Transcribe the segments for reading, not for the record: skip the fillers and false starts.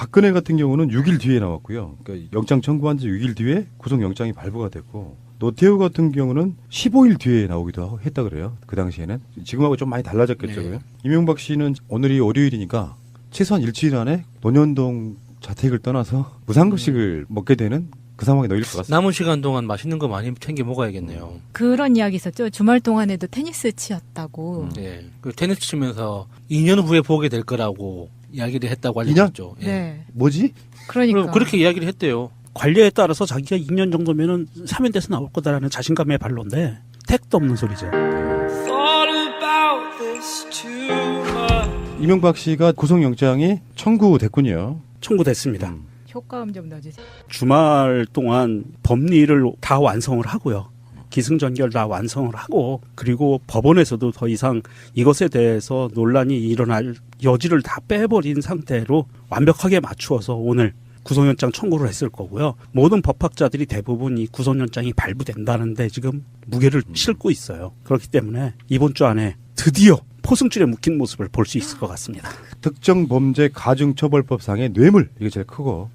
박근혜 같은 경우는 6일 뒤에 나왔고요. 그러니까 영장 청구한 지 6일 뒤에 구속영장이 발부가 됐고, 노태우 같은 경우는 15일 뒤에 나오기도 했다 그래요. 그 당시에는. 지금하고 좀 많이 달라졌겠죠. 네. 이명박 씨는 오늘이 월요일이니까 최소한 일주일 안에 논현동 자택을 떠나서 무상급식을 먹게 되는 그 상황에 놓일 것 같습니다. 남은 시간 동안 맛있는 거 많이 챙겨 먹어야겠네요. 그런 이야기 있었죠. 주말 동안에도 테니스 치었다고. 네. 그 테니스 치면서 2년 후에 보게 될 거라고 이야기를 했다고 알려졌죠. 예. 네. 뭐지? 그러니까. 그렇게 이야기를 했대요. 관리에 따라서 자기가 2년 정도면은 사면돼서 나올 거다라는 자신감의 발로인데 택도 없는 소리죠. 이명박 씨가 구속영장이 청구됐군요. 청구됐습니다. 효과음 좀 넣어주세요. 주말 동안 법리를 다 완성을 하고요. 기승전결 다 완성을 하고, 그리고 법원에서도 더 이상 이것에 대해서 논란이 일어날 여지를 다 빼버린 상태로 완벽하게 맞추어서 오늘 구속영장 청구를 했을 거고요. 모든 법학자들이 대부분 이 구속영장이 발부된다는데 지금 무게를 싣고 있어요. 그렇기 때문에 이번 주 안에 드디어 포승줄에 묶인 모습을 볼 수 있을 것 같습니다. 특정범죄 가중처벌법상의 뇌물, 이게 제일 크고,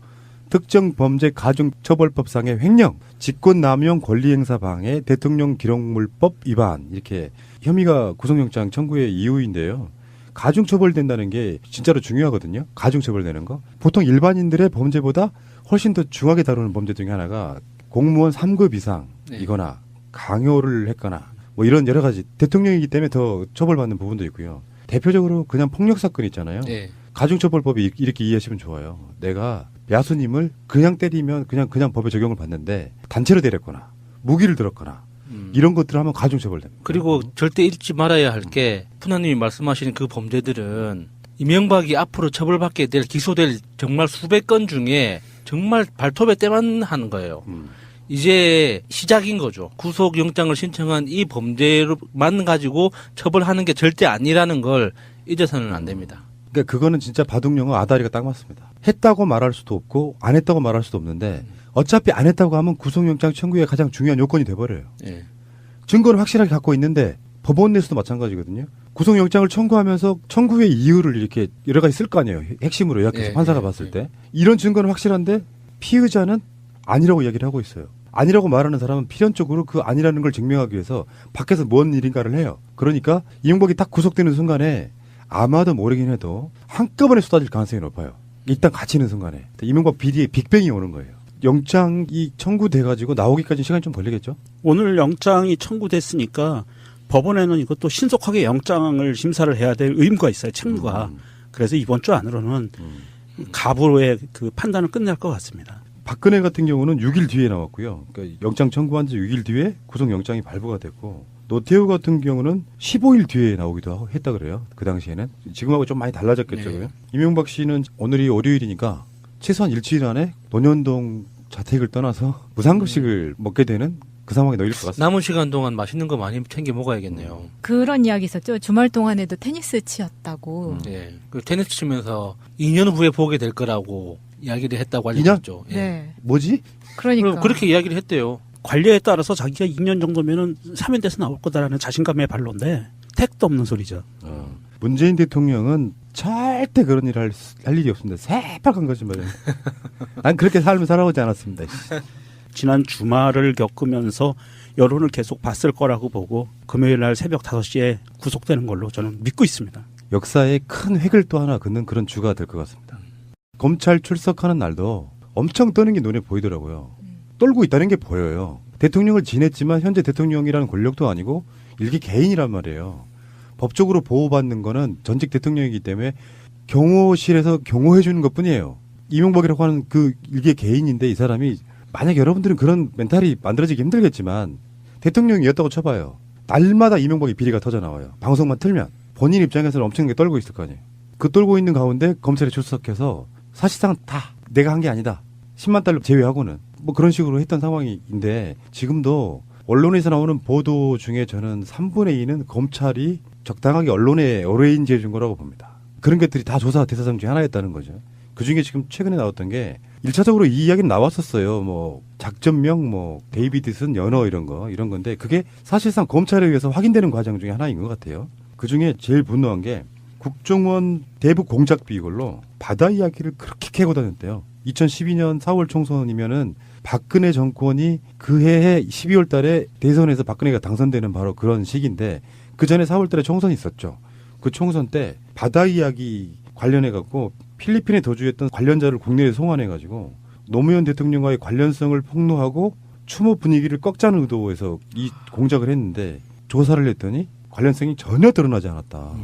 특정범죄 가중처벌법상의 횡령, 직권남용 권리행사 방해, 대통령 기록물법 위반, 이렇게 혐의가 구속영장 청구의 이유인데요. 가중처벌된다는 게 진짜로 중요하거든요. 가중처벌되는 거. 보통 일반인들의 범죄보다 훨씬 더 중하게 다루는 범죄 중에 하나가 공무원 3급 이상이거나 강요를 했거나 뭐 이런 여러 가지, 대통령이기 때문에 더 처벌받는 부분도 있고요. 대표적으로 그냥 폭력사건 있잖아요. 네. 가중처벌법이 이렇게 이해하시면 좋아요. 내가 야수님을 그냥 때리면 그냥 법의 적용을 받는데 단체로 때렸거나 무기를 들었거나 이런 것들을 하면 가중처벌됩니다. 그리고 절대 잊지 말아야 할 게 푸나님이 말씀하시는 그 범죄들은 이명박이 앞으로 처벌받게 될 기소될 정말 수백 건 중에 정말 발톱에 때만 하는 거예요. 이제 시작인 거죠. 구속영장을 신청한 이 범죄만 가지고 처벌하는 게 절대 아니라는 걸 잊어서는 안 됩니다. 그러니까 그거는 진짜 바둑용어 아다리가 딱 맞습니다. 했다고 말할 수도 없고 안 했다고 말할 수도 없는데 어차피 안 했다고 하면 구속영장 청구의 가장 중요한 요건이 돼버려요. 예. 증거를 확실하게 갖고 있는데 법원 내에서도 마찬가지거든요. 구속영장을 청구하면서 청구의 이유를 이렇게 여러 가지 쓸 거 아니에요. 핵심으로 요약해서 판사가 봤을 때. 이런 증거는 확실한데 피의자는 아니라고 이야기를 하고 있어요. 아니라고 말하는 사람은 필연적으로 그 아니라는 걸 증명하기 위해서 밖에서 뭔 일인가를 해요. 그러니까 이명박이 딱 구속되는 순간에 아마도 모르긴 해도 한꺼번에 쏟아질 가능성이 높아요. 일단 갇히는 순간에. 이명박 비리에 빅뱅이 오는 거예요. 영장이 청구돼가지고 나오기까지 시간이 좀 걸리겠죠? 오늘 영장이 청구됐으니까 법원에는 이것도 신속하게 영장을 심사를 해야 될 의무가 있어요. 책무가. 그래서 이번 주 안으로는 가부로의 그 판단을 끝낼 것 같습니다. 박근혜 같은 경우는 6일 뒤에 나왔고요. 그러니까 영장 청구한 지 6일 뒤에 구속영장이 발부가 됐고, 노태우 같은 경우는 15일 뒤에 나오기도 했다 그래요. 그 당시에는. 지금하고 좀 많이 달라졌겠죠. 네. 이명박 씨는 오늘이 월요일이니까 최소한 일주일 안에 논현동 자택을 떠나서 무상급식을 먹게 되는 그 상황에 놓일 것 같습니다. 남은 시간 동안 맛있는 거 많이 챙겨 먹어야겠네요. 그런 이야기 있었죠. 주말 동안에도 테니스 치었다고. 예. 그 테니스 치면서 2년 후에 보게 될 거라고 이야기를 했다고 알려졌죠. 예. 네. 뭐지? 그러니까. 그렇게 이야기를 했대요. 관리에 따라서 자기가 2년 정도면은 사면돼서 나올 거다라는 자신감의 발로인데 택도 없는 소리죠. 문재인 대통령은 절대 그런 일을 할 일이 없습니다. 새빨간 거짓말이에요. 난 그렇게 삶을 살아오지 않았습니다. 지난 주말을 겪으면서 여론을 계속 봤을 거라고 보고 금요일 날 새벽 5시에 구속되는 걸로 저는 믿고 있습니다. 역사에 큰 획을 또 하나 긋는 그런 주가 될 것 같습니다. 검찰 출석하는 날도 엄청 떠는 게 눈에 보이더라고요. 떨고 있다는 게 보여요. 대통령을 지냈지만 현재 대통령이라는 권력도 아니고 일개 개인이란 말이에요. 법적으로 보호받는 거는 전직 대통령이기 때문에 경호실에서 경호해 주는 것뿐이에요. 이명박이라고 하는 그 일개 개인인데 이 사람이, 만약 여러분들은 그런 멘탈이 만들어지기 힘들겠지만 대통령이었다고 쳐봐요. 날마다 이명박의 비리가 터져 나와요. 방송만 틀면. 본인 입장에서는 엄청나게 떨고 있을 거 아니에요. 그 떨고 있는 가운데 검찰에 출석해서 사실상 다 내가 한 게 아니다. 10만 달러 제외하고는 뭐 그런 식으로 했던 상황인데, 지금도 언론에서 나오는 보도 중에 저는 3분의 2는 검찰이 적당하게 언론에 어레인지해 준 거라고 봅니다. 그런 것들이 다 조사 대상자 중에 하나였다는 거죠. 그중에 지금 최근에 나왔던 게 1차적으로 이 이야기는 나왔었어요. 뭐 작전명, 뭐 데이비드슨 연어 이런 건데, 그게 사실상 검찰에 의해서 확인되는 과정 중에 하나인 것 같아요. 그중에 제일 분노한 게 국정원 대북 공작 비걸로 바다 이야기를 그렇게 캐고 다녔대요. 2012년 4월 총선이면은 박근혜 정권이 그 해에 12월 달에 대선에서 박근혜가 당선되는 바로 그런 시기인데 그 전에 4월 달에 총선이 있었죠. 그 총선 때 바다 이야기 관련해 갖고 필리핀에 도주했던 관련자를 국내에 송환해 가지고 노무현 대통령과의 관련성을 폭로하고 추모 분위기를 꺾자는 의도에서 이 공작을 했는데 조사를 했더니 관련성이 전혀 드러나지 않았다.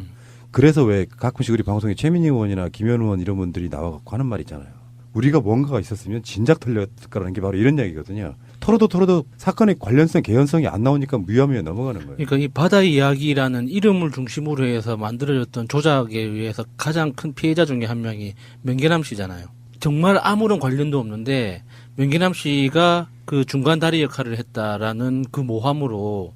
그래서 왜 가끔씩 우리 방송에 최민희 의원이나 김현 의원 이런 분들이 나와갖고 하는 말 있잖아요. 우리가 뭔가가 있었으면 진작 털렸을 거라는 게 바로 이런 얘기거든요. 털어도 사건의 관련성, 개연성이 안 나오니까 무혐의에 넘어가는 거예요. 그러니까 이 바다 이야기라는 이름을 중심으로 해서 만들어졌던 조작에 의해서 가장 큰 피해자 중에 한 명이 명계남 씨잖아요. 정말 아무런 관련도 없는데 명계남 씨가 그 중간 다리 역할을 했다라는 그 모함으로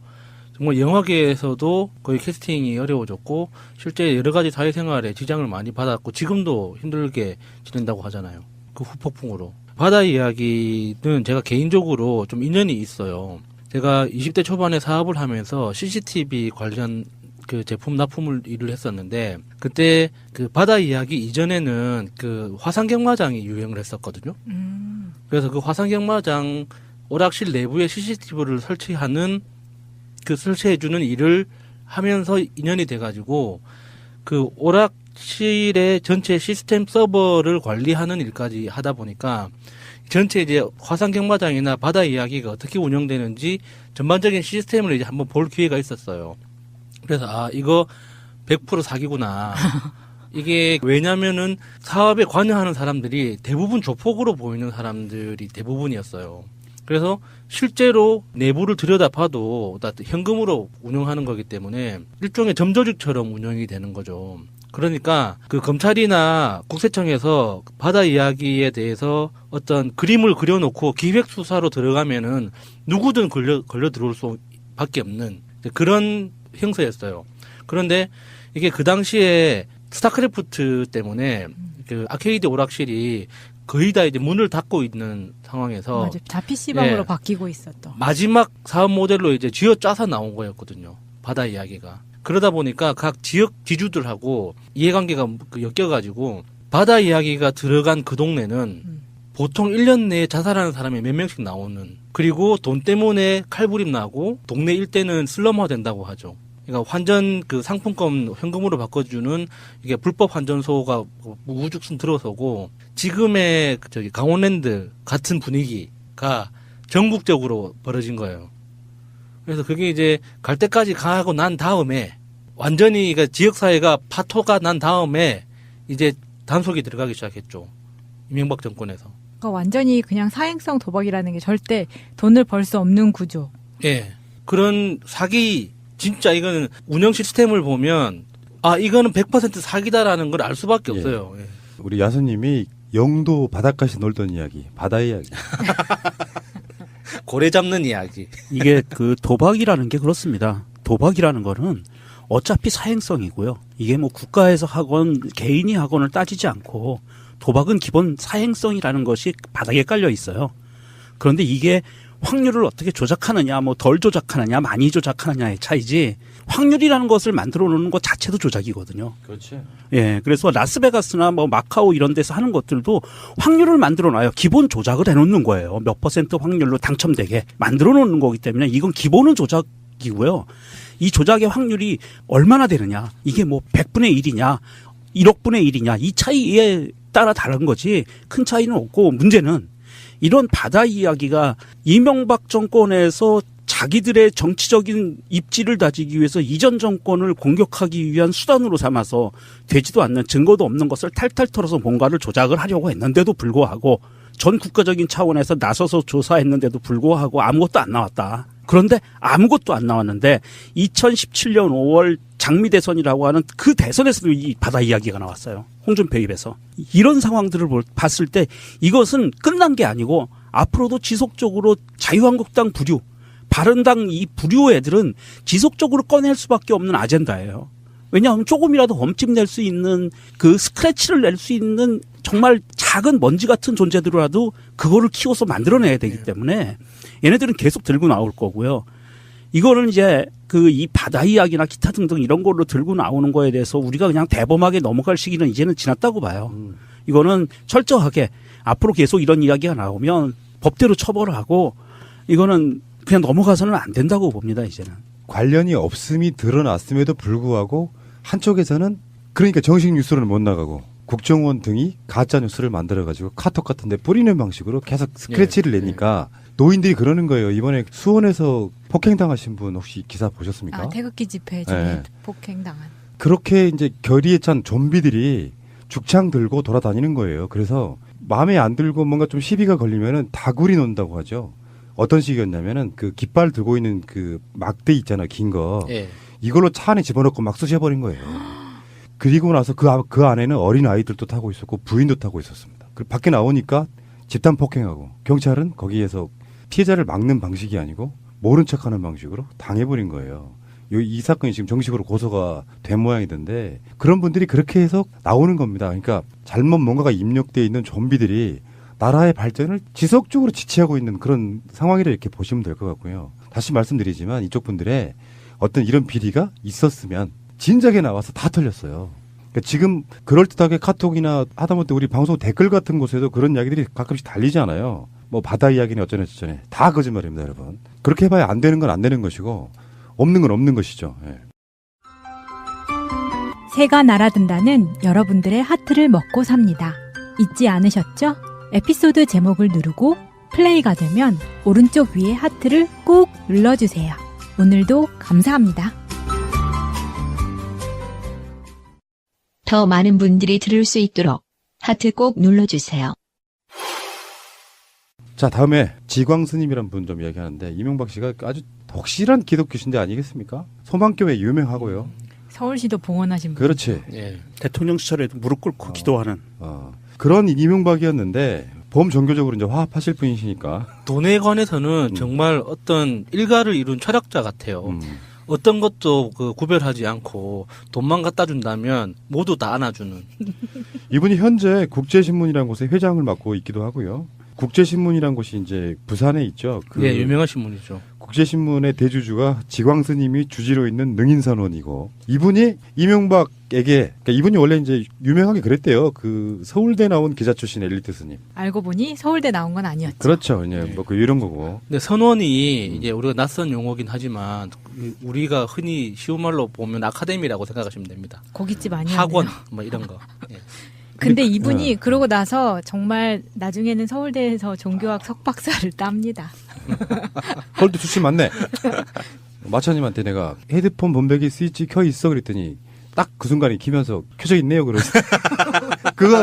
정말 영화계에서도 거의 캐스팅이 어려워졌고 실제 여러 가지 사회생활에 지장을 많이 받았고 지금도 힘들게 지낸다고 하잖아요. 그 후폭풍으로. 바다 이야기는 제가 개인적으로 좀 인연이 있어요. 제가 20대 초반에 사업을 하면서 CCTV 관련 그 제품 납품을 일을 했었는데 그때 그 바다 이야기 이전에는 그 화상경마장이 유행을 했었거든요. 그래서 그 화상경마장 오락실 내부에 CCTV를 설치하는 그 설치해주는 일을 하면서 인연이 돼가지고 그 오락실의 전체 시스템 서버를 관리하는 일까지 하다 보니까 전체 이제 화상경마장이나 바다 이야기가 어떻게 운영되는지 전반적인 시스템을 이제 한번 볼 기회가 있었어요. 그래서 아 이거 100% 사기구나. 이게 왜냐면은 사업에 관여하는 사람들이 대부분 조폭으로 보이는 사람들이 대부분이었어요. 그래서 실제로 내부를 들여다봐도 다 현금으로 운영하는 거기 때문에 일종의 점조직처럼 운영이 되는 거죠. 그러니까 그 검찰이나 국세청에서 바다 이야기에 대해서 어떤 그림을 그려놓고 기획 수사로 들어가면은 누구든 걸려 들어올 수밖에 없는 그런 형사였어요. 그런데 이게 그 당시에 스타크래프트 때문에 그 아케이드 오락실이 거의 다 이제 문을 닫고 있는 상황에서 맞아. 다 PC방으로 예. 바뀌고 있었던. 마지막 사업 모델로 이제 쥐어짜서 나온 거였거든요. 바다 이야기가. 그러다 보니까 각 지역 지주들하고 이해관계가 엮여가지고 바다 이야기가 들어간 그 동네는 보통 1년 내에 자살하는 사람이 몇 명씩 나오는 그리고 돈 때문에 칼부림 나고 동네 일대는 슬럼화 된다고 하죠. 그러니까 환전 그 상품권 현금으로 바꿔주는 이게 불법 환전소가 우후죽순 들어서고 지금의 저기 강원랜드 같은 분위기가 전국적으로 벌어진 거예요. 그래서 그게 이제 갈 때까지 가고 난 다음에 완전히 그러니까 지역사회가 파토가 난 다음에 이제 단속이 들어가기 시작했죠. 이명박 정권에서. 그러니까 완전히 그냥 사행성 도박이라는 게 절대 돈을 벌 수 없는 구조. 예. 그런 사기 진짜 이거는 운영 시스템을 보면 아 이거는 100% 사기다라는 걸 알 수밖에 없어요. 예. 우리 야수님이 영도 바닷가에서 놀던 이야기, 바다 이야기. 고래 잡는 이야기. 이게 그 도박이라는 게 그렇습니다. 도박이라는 거는 어차피 사행성이고요. 이게 뭐 국가에서 하건 개인이 하건을 따지지 않고 도박은 기본 사행성이라는 것이 바닥에 깔려 있어요. 그런데 이게 확률을 어떻게 조작하느냐, 뭐 덜 조작하느냐, 많이 조작하느냐의 차이지 확률이라는 것을 만들어 놓는 것 자체도 조작이거든요. 그렇죠. 예, 그래서 라스베가스나 뭐 마카오 이런 데서 하는 것들도 확률을 만들어 놔요. 기본 조작을 해놓는 거예요. 몇 % 확률로 당첨되게 만들어 놓는 거기 때문에 이건 기본은 조작이고요. 이 조작의 확률이 얼마나 되느냐, 이게 뭐 100분의 1이냐, 1억분의 1이냐 이 차이에 따라 다른 거지 큰 차이는 없고 문제는 이런 바다 이야기가 이명박 정권에서 자기들의 정치적인 입지를 다지기 위해서 이전 정권을 공격하기 위한 수단으로 삼아서 되지도 않는 증거도 없는 것을 탈탈 털어서 뭔가를 조작을 하려고 했는데도 불구하고 전 국가적인 차원에서 나서서 조사했는데도 불구하고 아무것도 안 나왔다. 그런데 아무것도 안 나왔는데 2017년 5월 장미대선이라고 하는 그 대선에서도 이 바다 이야기가 나왔어요. 홍준표 입에서. 이런 상황들을 봤을 때 이것은 끝난 게 아니고 앞으로도 지속적으로 자유한국당 부류, 바른당 이 부류 애들은 지속적으로 꺼낼 수밖에 없는 아젠다예요. 왜냐하면 조금이라도 험집 낼 수 있는 그 스크래치를 낼 수 있는 정말 작은 먼지 같은 존재들이라도 그거를 키워서 만들어내야 되기 때문에 얘네들은 계속 들고 나올 거고요. 이거는 이제 그 이 바다 이야기나 기타 등등 이런 걸로 들고 나오는 거에 대해서 우리가 그냥 대범하게 넘어갈 시기는 이제는 지났다고 봐요. 이거는 철저하게 앞으로 계속 이런 이야기가 나오면 법대로 처벌을 하고 이거는 그냥 넘어가서는 안 된다고 봅니다, 이제는. 관련이 없음이 드러났음에도 불구하고 한쪽에서는 그러니까 정식 뉴스로는 못 나가고 국정원 등이 가짜 뉴스를 만들어가지고 카톡 같은데 뿌리는 방식으로 계속 스크래치를 내니까 노인들이 그러는 거예요. 이번에 수원에서 폭행당하신 분 혹시 기사 보셨습니까? 아, 태극기 집회 중에 네. 폭행당한. 그렇게 이제 결의에 찬 좀비들이 죽창 들고 돌아다니는 거예요. 그래서 마음에 안 들고 뭔가 좀 시비가 걸리면은 다구리 논다고 하죠. 어떤 식이었냐면은 그 깃발 들고 있는 그 막대 있잖아, 긴 거. 예. 이걸로 차 안에 집어넣고 막 쑤셔버린 거예요. 그리고 나서 그 안에는 어린 아이들도 타고 있었고 부인도 타고 있었습니다. 그 밖에 나오니까 집단 폭행하고 경찰은 거기에서 피해자를 막는 방식이 아니고 모른 척하는 방식으로 당해버린 거예요. 이 사건이 지금 정식으로 고소가 된 모양이던데 그런 분들이 그렇게 해서 나오는 겁니다. 그러니까 잘못 뭔가가 입력되어 있는 좀비들이 나라의 발전을 지속적으로 지체하고 있는 그런 상황이라 이렇게 보시면 될 것 같고요. 다시 말씀드리지만 이쪽 분들의 어떤 이런 비리가 있었으면 진작에 나와서 다 털렸어요. 그러니까 지금 그럴듯하게 카톡이나 하다못해 우리 방송 댓글 같은 곳에도 그런 이야기들이 가끔씩 달리잖아요. 뭐 바다 이야기는 어쩌네 저쩌네 다 거짓말입니다, 여러분. 그렇게 해봐야 안 되는 건 안 되는 것이고 없는 건 없는 것이죠. 예. 새가 날아든다는 여러분들의 하트를 먹고 삽니다. 잊지 않으셨죠? 에피소드 제목을 누르고 플레이가 되면 오른쪽 위에 하트를 꼭 눌러주세요. 오늘도 감사합니다. 더 많은 분들이 들을 수 있도록 하트 꼭 눌러주세요. 자, 다음에 지광 스님이란 분 좀 이야기하는데 이명박 씨가 아주 덕실한 기독교 신자 아니겠습니까? 소망교회 유명하고요. 서울시도 봉헌하신 분. 그렇지. 예. 대통령 시절에도 무릎 꿇고 기도하는. 그런 이명박이었는데 범종교적으로 이제 화합하실 분이시니까. 돈에 관해서는 정말 어떤 일가를 이룬 철학자 같아요. 어떤 것도 그 구별하지 않고 돈만 갖다 준다면 모두 다 안아주는. 이분이 현재 국제신문이라는 곳에 회장을 맡고 있기도 하고요. 국제신문이라는 곳이 이제 부산에 있죠. 예, 유명하신 분이죠. 국제신문의 대주주가 지광 스님이 주지로 있는 능인선원이고 이분이 이명박에게 그러니까 이분이 원래 이제 유명하게 그랬대요. 그 서울대 나온 기자 출신 엘리트 스님. 알고 보니 서울대 나온 건 아니었죠. 그렇죠. 뭐 그 이런 거고. 근데 선원이 이제 우리가 낯선 용어긴 하지만 우리가 흔히 쉬운 말로 보면 아카데미라고 생각하시면 됩니다. 고깃집 아니었네요. 학원 뭐 이런 거. 예. 근데 이분이 그러고 나서 정말 나중에는 서울대에서 종교학 석박사를 땁니다. 그걸도 출신 맞네. 마차님한테 내가 헤드폰 본배기 스위치 켜 있어 그랬더니 딱 그 순간에 키면서 켜져 있네요. 그래서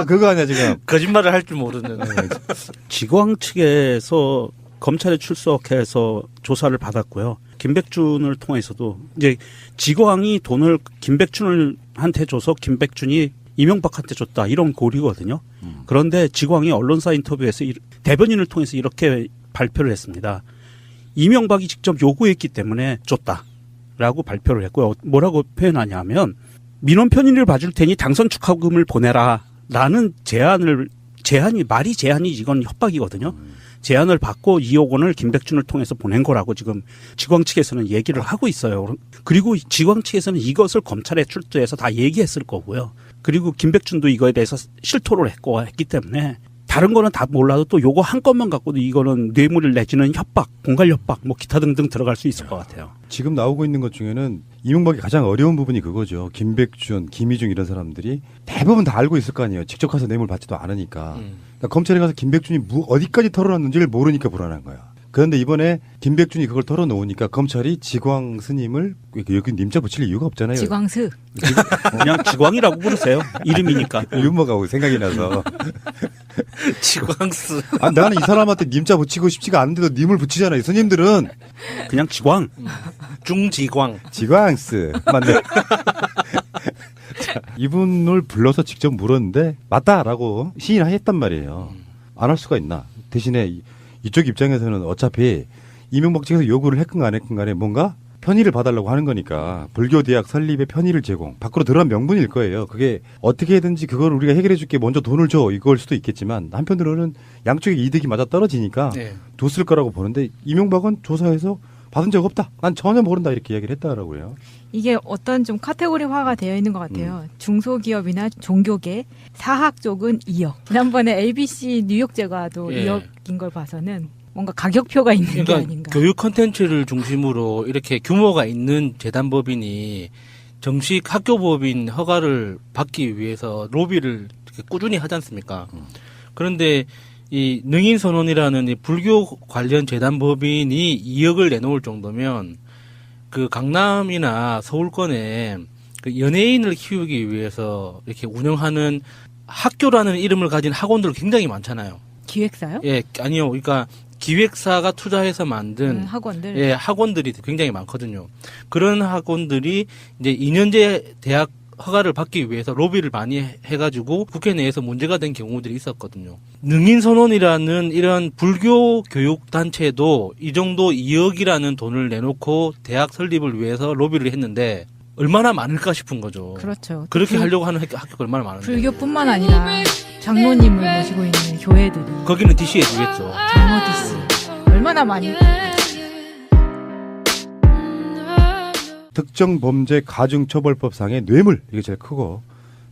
그거 아니야 지금. 거짓말을 할 줄 모르는. 지광 측에서 검찰에 출석해서 조사를 받았고요. 김백준을 통해서도 이제 지광이 돈을 김백준한테 줘서 김백준이 이명박한테 줬다 이런 고리거든요. 그런데 지광이 언론사 인터뷰에서 대변인을 통해서 이렇게 발표를 했습니다. 이명박이 직접 요구했기 때문에 줬다라고 발표를 했고요. 뭐라고 표현하냐면 민원 편의를 봐줄 테니 당선 축하금을 보내라라는 말이 제안이 이건 협박이거든요. 제안을 받고 2억 원을 김백준을 통해서 보낸 거라고 지금 지광 측에서는 얘기를 하고 있어요. 그리고 지광 측에서는 이것을 검찰에 출두해서 다 얘기했을 거고요. 그리고 김백준도 이거에 대해서 실토를 했기 때문에 다른 거는 다 몰라도 또 요거 한 건만 갖고도 이거는 뇌물을 내지는 협박, 공갈 협박, 뭐 기타 등등 들어갈 수 있을 것 같아요. 지금 나오고 있는 것 중에는 이명박이 가장 어려운 부분이 그거죠. 김백준, 김희중 이런 사람들이 대부분 다 알고 있을 거 아니에요. 직접 가서 뇌물 받지도 않으니까. 그러니까 검찰에 가서 김백준이 어디까지 털어놨는지를 모르니까 불안한 거야. 그런데 이번에 김백준이 그걸 털어놓으니까 검찰이 지광 스님을 여기 님자 붙일 이유가 없잖아요. 지광스. 그냥 지광이라고 부르세요. 이름이니까. 유머가 생각이 나서. 지광스. 아, 나는 이 사람한테 님자 붙이고 싶지가 않은데도 님을 붙이잖아요. 스님들은. 그냥 지광. 중지광. 지광스. 맞네. 자, 이분을 불러서 직접 물었는데 맞다라고 시인했단 말이에요. 안 할 수가 있나. 대신에 이쪽 입장에서는 어차피 이명박 측에서 요구를 했건 안 했건 간에 뭔가 편의를 봐달라고 하는 거니까 불교대학 설립에 편의를 제공 밖으로 들어간 명분일 거예요. 그게 어떻게든지 그걸 우리가 해결해 줄게 먼저 돈을 줘 이걸 수도 있겠지만 한편으로는 양쪽의 이득이 맞아 떨어지니까 네. 뒀을 거라고 보는데 이명박은 조사해서 받은 적 없다. 난 전혀 모른다. 이렇게 이야기를 했다라고요. 이게 어떤 좀 카테고리화가 되어 있는 것 같아요. 중소기업이나 종교계, 사학 쪽은 2억. 지난번에 ABC 뉴욕 제과도 예. 2억인 걸 봐서는 뭔가 가격표가 있는 게 그러니까 아닌가. 교육 컨텐츠를 중심으로 이렇게 규모가 있는 재단법인이 정식 학교법인 허가를 받기 위해서 로비를 이렇게 꾸준히 하지 않습니까? 그런데 이 능인선원이라는 이 불교 관련 재단법인이 2억을 내놓을 정도면 그 강남이나 서울권에 그 연예인을 키우기 위해서 이렇게 운영하는 학교라는 이름을 가진 학원들 굉장히 많잖아요. 기획사요? 예, 아니요. 그러니까 기획사가 투자해서 만든 학원들. 예, 학원들이 굉장히 많거든요. 그런 학원들이 이제 2년제 대학 허가를 받기 위해서 로비를 많이 해가지고 국회 내에서 문제가 된 경우들이 있었거든요. 능인선원이라는 이런 불교 교육 단체도 이 정도 2억이라는 돈을 내놓고 대학 설립을 위해서 로비를 했는데 얼마나 많을까 싶은 거죠. 그렇죠. 그렇게 하려고 하는 학교가 얼마나 많은데. 불교뿐만 아니라 장로님을 모시고 있는 교회들이 거기는 DC 해주겠죠. 장로 DC 얼마나 많이 특정범죄 가중처벌법상의 뇌물 이게 제일 크고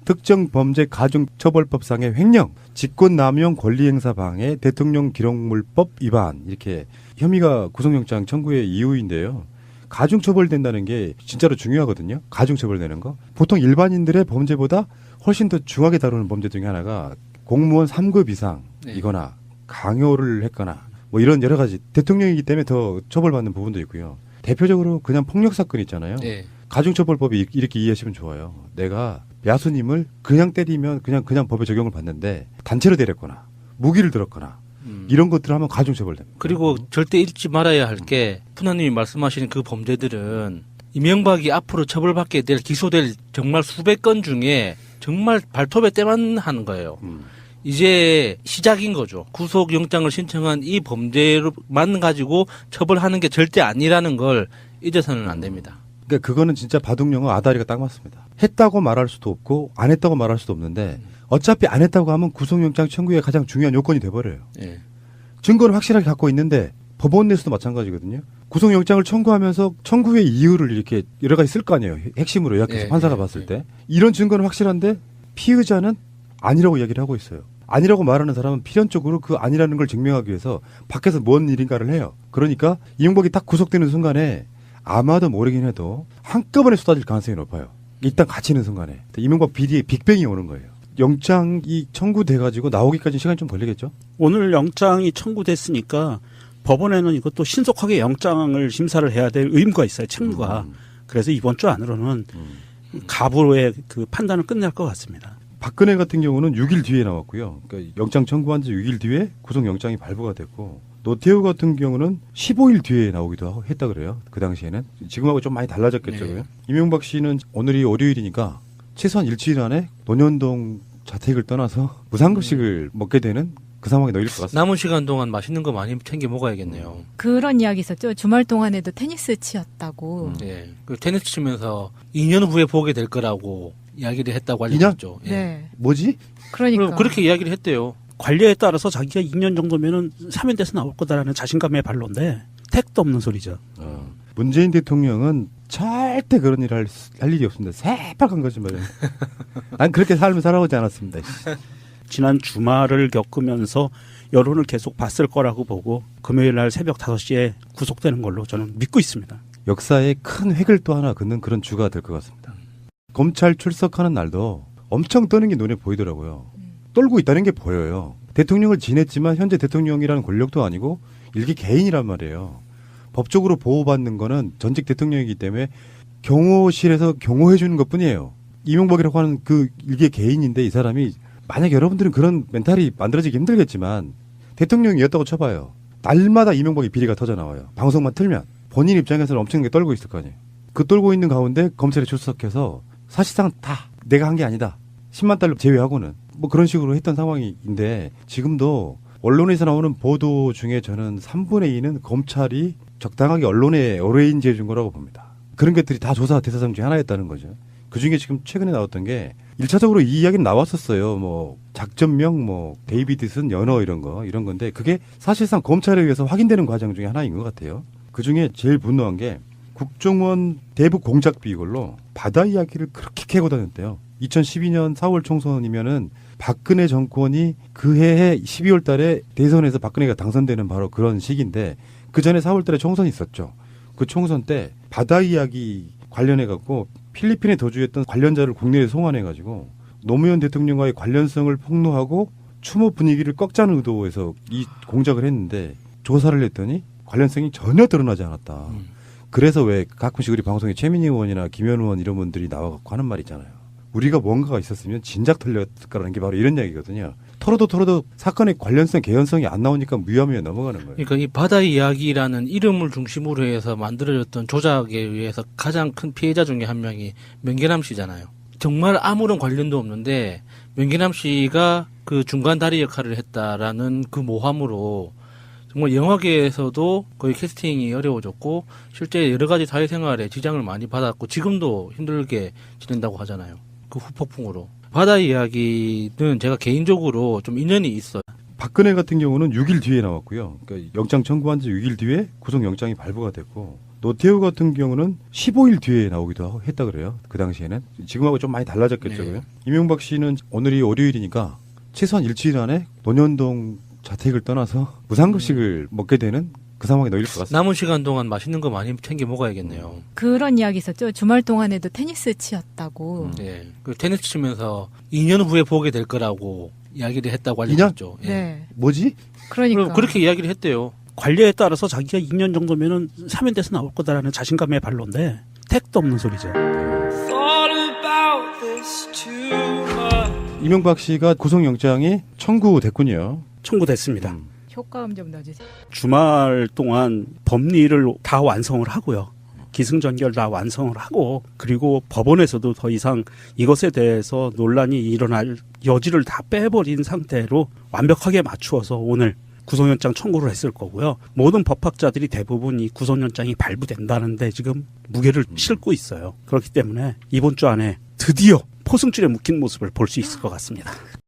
특정범죄 가중처벌법상의 횡령, 직권남용 권리행사 방해, 대통령 기록물법 위반 이렇게 혐의가 구속영장 청구의 이유인데요. 가중처벌된다는 게 진짜로 중요하거든요. 가중처벌되는 거. 보통 일반인들의 범죄보다 훨씬 더 중하게 다루는 범죄 중에 하나가 공무원 3급 이상이거나 강요를 했거나 뭐 이런 여러 가지 대통령이기 때문에 더 처벌받는 부분도 있고요. 대표적으로 그냥 폭력 사건 있잖아요. 네. 가중처벌법이 이렇게 이해하시면 좋아요. 내가 야수님을 그냥 때리면 그냥 법의 적용을 받는데 단체로 때렸거나 무기를 들었거나 이런 것들을 하면 가중처벌됩니다. 그리고 절대 잊지 말아야 할 게 푸나님이 말씀하시는 그 범죄들은 이명박이 앞으로 처벌받게 될 기소될 정말 수백 건 중에 정말 발톱에 때만 하는 거예요. 이제 시작인 거죠. 구속영장을 신청한 이 범죄만 가지고 처벌하는 게 절대 아니라는 걸 잊어서는 안 됩니다. 그러니까 그거는 진짜 바둑영어 아다리가 딱 맞습니다. 했다고 말할 수도 없고 안 했다고 말할 수도 없는데 어차피 안 했다고 하면 구속영장 청구의 가장 중요한 요건이 돼버려요. 예. 증거를 확실하게 갖고 있는데 법원 내에서도 마찬가지거든요. 구속영장을 청구하면서 청구의 이유를 이렇게 여러 가지 쓸 거 아니에요. 핵심으로 요약해서 예, 판사가 예, 봤을 예. 때. 이런 증거는 확실한데 피의자는 아니라고 이야기를 하고 있어요. 아니라고 말하는 사람은 필연적으로 그 아니라는 걸 증명하기 위해서 밖에서 뭔 일인가를 해요. 그러니까 이명박이 딱 구속되는 순간에 아마도 모르긴 해도 한꺼번에 쏟아질 가능성이 높아요. 일단 갇히는 순간에. 이명박 비리에 빅뱅이 오는 거예요. 영장이 청구돼가지고 나오기까지 시간이 좀 걸리겠죠? 오늘 영장이 청구됐으니까 법원에는 이것도 신속하게 영장을 심사를 해야 될 의무가 있어요. 책무가. 그래서 이번 주 안으로는 가부로의 그 판단을 끝낼 것 같습니다. 박근혜 같은 경우는 6일 뒤에 나왔고요. 그러니까 영장 청구한 지 6일 뒤에 구속영장이 발부가 됐고 노태우 같은 경우는 15일 뒤에 나오기도 했다 그래요. 그 당시에는. 지금하고 좀 많이 달라졌겠죠. 네. 이명박 씨는 오늘이 월요일이니까 최소한 일주일 안에 논현동 자택을 떠나서 무상급식을 먹게 되는 그 상황에 놓일 것 같습니다. 남은 시간 동안 맛있는 거 많이 챙겨 먹어야겠네요. 그런 이야기 있었죠. 주말 동안에도 테니스 치었다고. 예. 그 테니스 치면서 2년 후에 보게 될 거라고 이야기를 했다고 알려졌죠. 예. 네. 뭐지? 그러니까 그렇게 이야기를 했대요. 관례에 따라서 자기가 2년 정도면은 사면돼서 나올 거다라는 자신감의 발로인데 택도 없는 소리죠. 문재인 대통령은 절대 그런 일을 할 일이 없습니다. 새빨간 거짓말이에요. 난 그렇게 삶을 살아오지 않았습니다. 지난 주말을 겪으면서 여론을 계속 봤을 거라고 보고 금요일 날 새벽 5시에 구속되는 걸로 저는 믿고 있습니다. 역사에 큰 획을 또 하나 긋는 그런 주가 될 것 같습니다. 검찰 출석하는 날도 엄청 떠는 게 눈에 보이더라고요. 떨고 있다는 게 보여요. 대통령을 지냈지만 현재 대통령이라는 권력도 아니고 일개 개인이란 말이에요. 법적으로 보호받는 거는 전직 대통령이기 때문에 경호실에서 경호해 주는 것뿐이에요. 이명박이라고 하는 그 일개 개인인데 이 사람이 만약 여러분들은 그런 멘탈이 만들어지기 힘들겠지만 대통령이었다고 쳐봐요. 날마다 이명박의 비리가 터져 나와요. 방송만 틀면 본인 입장에서는 엄청나게 떨고 있을 거 아니에요. 그 떨고 있는 가운데 검찰에 출석해서 사실상 다 내가 한 게 아니다. 10만 달러 제외하고는 뭐 그런 식으로 했던 상황인데 지금도 언론에서 나오는 보도 중에 저는 3분의 2는 검찰이 적당하게 언론에 어레인지해 준 거라고 봅니다. 그런 것들이 다 조사 대상자 중에 하나였다는 거죠. 그중에 지금 최근에 나왔던 게 1차적으로 이 이야기는 나왔었어요. 뭐 작전명, 뭐 데이비드슨 연어 이런 건데 그게 사실상 검찰에 의해서 확인되는 과정 중에 하나인 것 같아요. 그중에 제일 분노한 게 국정원 대북 공작 비걸로 바다 이야기를 그렇게 캐고 다녔대요. 2012년 4월 총선이면은 박근혜 정권이 그 해에 12월 달에 대선에서 박근혜가 당선되는 바로 그런 시기인데 그 전에 4월 달에 총선이 있었죠. 그 총선 때 바다 이야기 관련해 갖고 필리핀에 도주했던 관련자를 국내에 송환해 가지고 노무현 대통령과의 관련성을 폭로하고 추모 분위기를 꺾자는 의도에서 이 공작을 했는데 조사를 했더니 관련성이 전혀 드러나지 않았다. 그래서 왜 가끔씩 우리 방송에 최민희 의원이나 김현 의원 이런 분들이 나와갖고 하는 말 있잖아요. 우리가 뭔가가 있었으면 진작 털렸을 거라는 게 바로 이런 얘기거든요. 털어도 사건의 관련성, 개연성이 안 나오니까 무혐의에 넘어가는 거예요. 그러니까 이 바다 이야기라는 이름을 중심으로 해서 만들어졌던 조작에 의해서 가장 큰 피해자 중에 한 명이 명계남 씨잖아요. 정말 아무런 관련도 없는데 명계남 씨가 그 중간 다리 역할을 했다라는 그 모함으로 정말 영화계에서도 거의 캐스팅이 어려워졌고 실제 여러 가지 사회생활에 지장을 많이 받았고 지금도 힘들게 지낸다고 하잖아요. 그 후폭풍으로. 바다 이야기는 제가 개인적으로 좀 인연이 있어요. 박근혜 같은 경우는 6일 뒤에 나왔고요. 그러니까 영장 청구한 지 6일 뒤에 구속영장이 발부가 됐고 노태우 같은 경우는 15일 뒤에 나오기도 했다 그래요. 그 당시에는. 지금하고 좀 많이 달라졌겠죠. 네. 이명박 씨는 오늘이 월요일이니까 최소한 일주일 안에 논현동 자택을 떠나서 무상급식을 먹게 되는 그 상황에 놓일 것 같습니다. 남은 시간 동안 맛있는 거 많이 챙겨 먹어야겠네요. 그런 이야기 있었죠. 주말 동안에도 테니스 치었다고. 네. 그 테니스 치면서 2년 후에 보게 될 거라고 이야기를 했다고 알려졌죠. 예. 네. 뭐지? 그러니까. 그렇게 이야기를 했대요. 관례에 따라서 자기가 2년 정도면은 사면돼서 나올 거다라는 자신감의 발로인데 택도 없는 소리죠. 이명박 씨가 구속영장이 청구됐군요. 청구됐습니다. 효과음 좀 넣어주세요. 주말 동안 법리를 다 완성을 하고요. 기승전결 다 완성을 하고 그리고 법원에서도 더 이상 이것에 대해서 논란이 일어날 여지를 다 빼버린 상태로 완벽하게 맞추어서 오늘 구속영장 청구를 했을 거고요. 모든 법학자들이 대부분 이 구속영장이 발부된다는데 지금 무게를 싣고 있어요. 그렇기 때문에 이번 주 안에 드디어 포승줄에 묶인 모습을 볼 수 있을 것 같습니다.